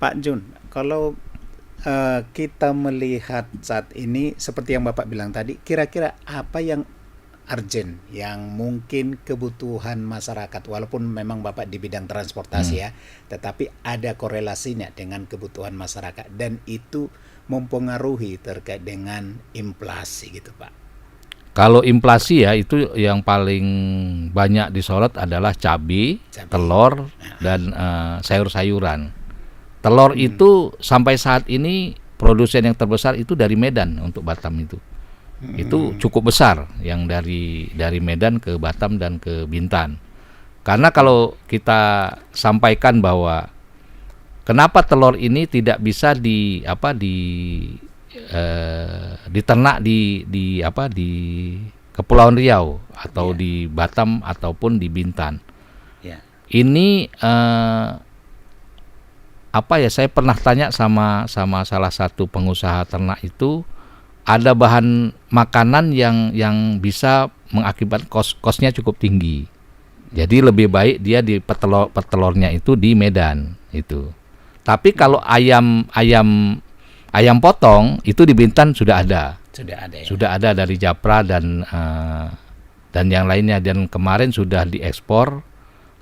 Pak Jun, kalau kita melihat saat ini seperti yang Bapak bilang tadi, kira-kira apa yang urgent, yang mungkin kebutuhan masyarakat, walaupun memang Bapak di bidang transportasi ya, tetapi ada korelasinya dengan kebutuhan masyarakat dan itu mempengaruhi terkait dengan inflasi gitu Pak. Kalau inflasi ya itu yang paling banyak disorot adalah cabai, Cabai. telur, dan sayur-sayuran. Telur itu sampai saat ini produsen yang terbesar itu dari Medan untuk Batam itu. Itu cukup besar yang dari Medan ke Batam dan ke Bintan. Karena kalau kita sampaikan bahwa kenapa telur ini tidak bisa diternak di Kepulauan Riau atau di Batam ataupun di Bintan. Ya. Ini saya pernah tanya sama salah satu pengusaha ternak itu, ada bahan makanan yang bisa mengakibatkan kosnya cukup tinggi. Jadi lebih baik dia di petelurnya itu di Medan itu. Tapi kalau ayam potong itu di Bintan sudah ada. Sudah ada dari Japra dan yang lainnya, dan kemarin sudah diekspor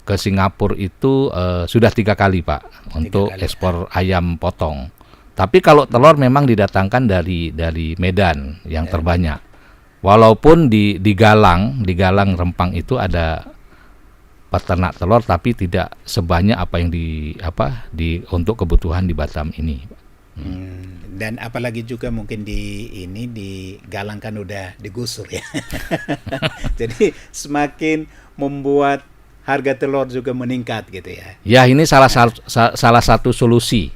ke Singapura itu sudah 3 kali Pak untuk ekspor ayam potong. Tapi kalau telur memang didatangkan dari Medan yang terbanyak. Walaupun di Galang Rempang itu ada peternak telur, tapi tidak sebanyak apa yang untuk kebutuhan di Batam ini. Dan apalagi juga mungkin di Galang kan udah digusur ya. Jadi semakin membuat harga telur juga meningkat gitu ya. Ya, ini salah satu solusi.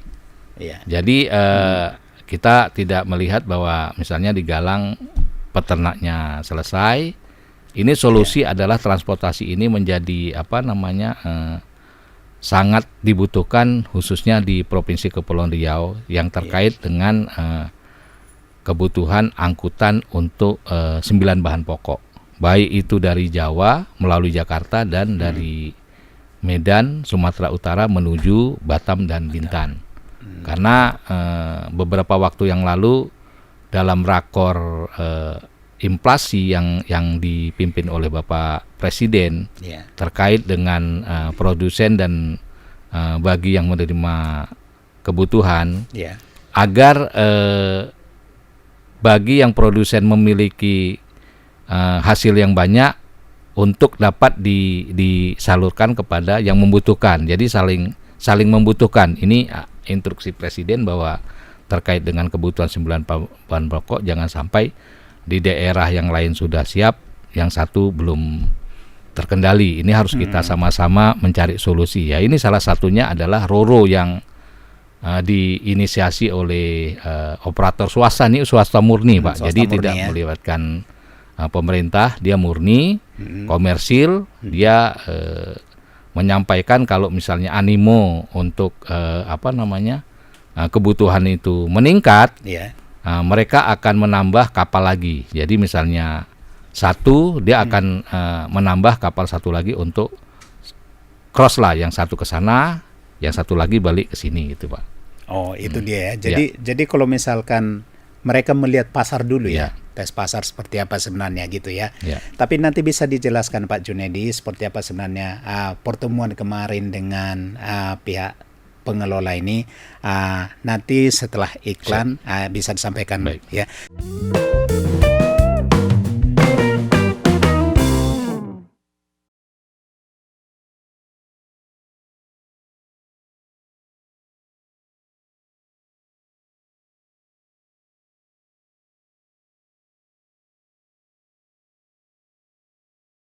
Ya. Jadi kita tidak melihat bahwa misalnya di Galang peternaknya selesai, ini solusi adalah transportasi ini menjadi sangat dibutuhkan khususnya di Provinsi Kepulauan Riau yang terkait dengan kebutuhan angkutan untuk 9 bahan pokok, baik itu dari Jawa melalui Jakarta dan dari Medan, Sumatera Utara menuju Batam dan Bintan. Karena beberapa waktu yang lalu dalam rakor inflasi yang dipimpin oleh Bapak Presiden terkait dengan produsen dan bagi yang menerima kebutuhan, agar bagi yang produsen memiliki hasil yang banyak untuk dapat disalurkan kepada yang membutuhkan. Jadi saling membutuhkan. Ini instruksi Presiden bahwa terkait dengan kebutuhan 9 bahan pokok jangan sampai di daerah yang lain sudah siap, yang satu belum terkendali. Ini harus kita sama-sama mencari solusi. Ya, ini salah satunya adalah RoRo yang diinisiasi oleh operator swasta, ini swasta murni Pak. Jadi murni, tidak melibatkan pemerintah, dia murni, komersil. Dia menyampaikan kalau misalnya animo untuk kebutuhan itu meningkat, mereka akan menambah kapal lagi. Jadi misalnya satu, dia akan menambah kapal satu lagi untuk cross lah, yang satu ke sana, yang satu lagi balik ke sini gitu Pak. Oh, itu dia ya. Jadi kalau misalkan mereka melihat pasar dulu ya, tes pasar seperti apa sebenarnya gitu ya. Tapi nanti bisa dijelaskan Pak Junedi seperti apa sebenarnya pertemuan kemarin dengan pihak pengelola ini. Nanti setelah iklan bisa disampaikan. Baik. Ya.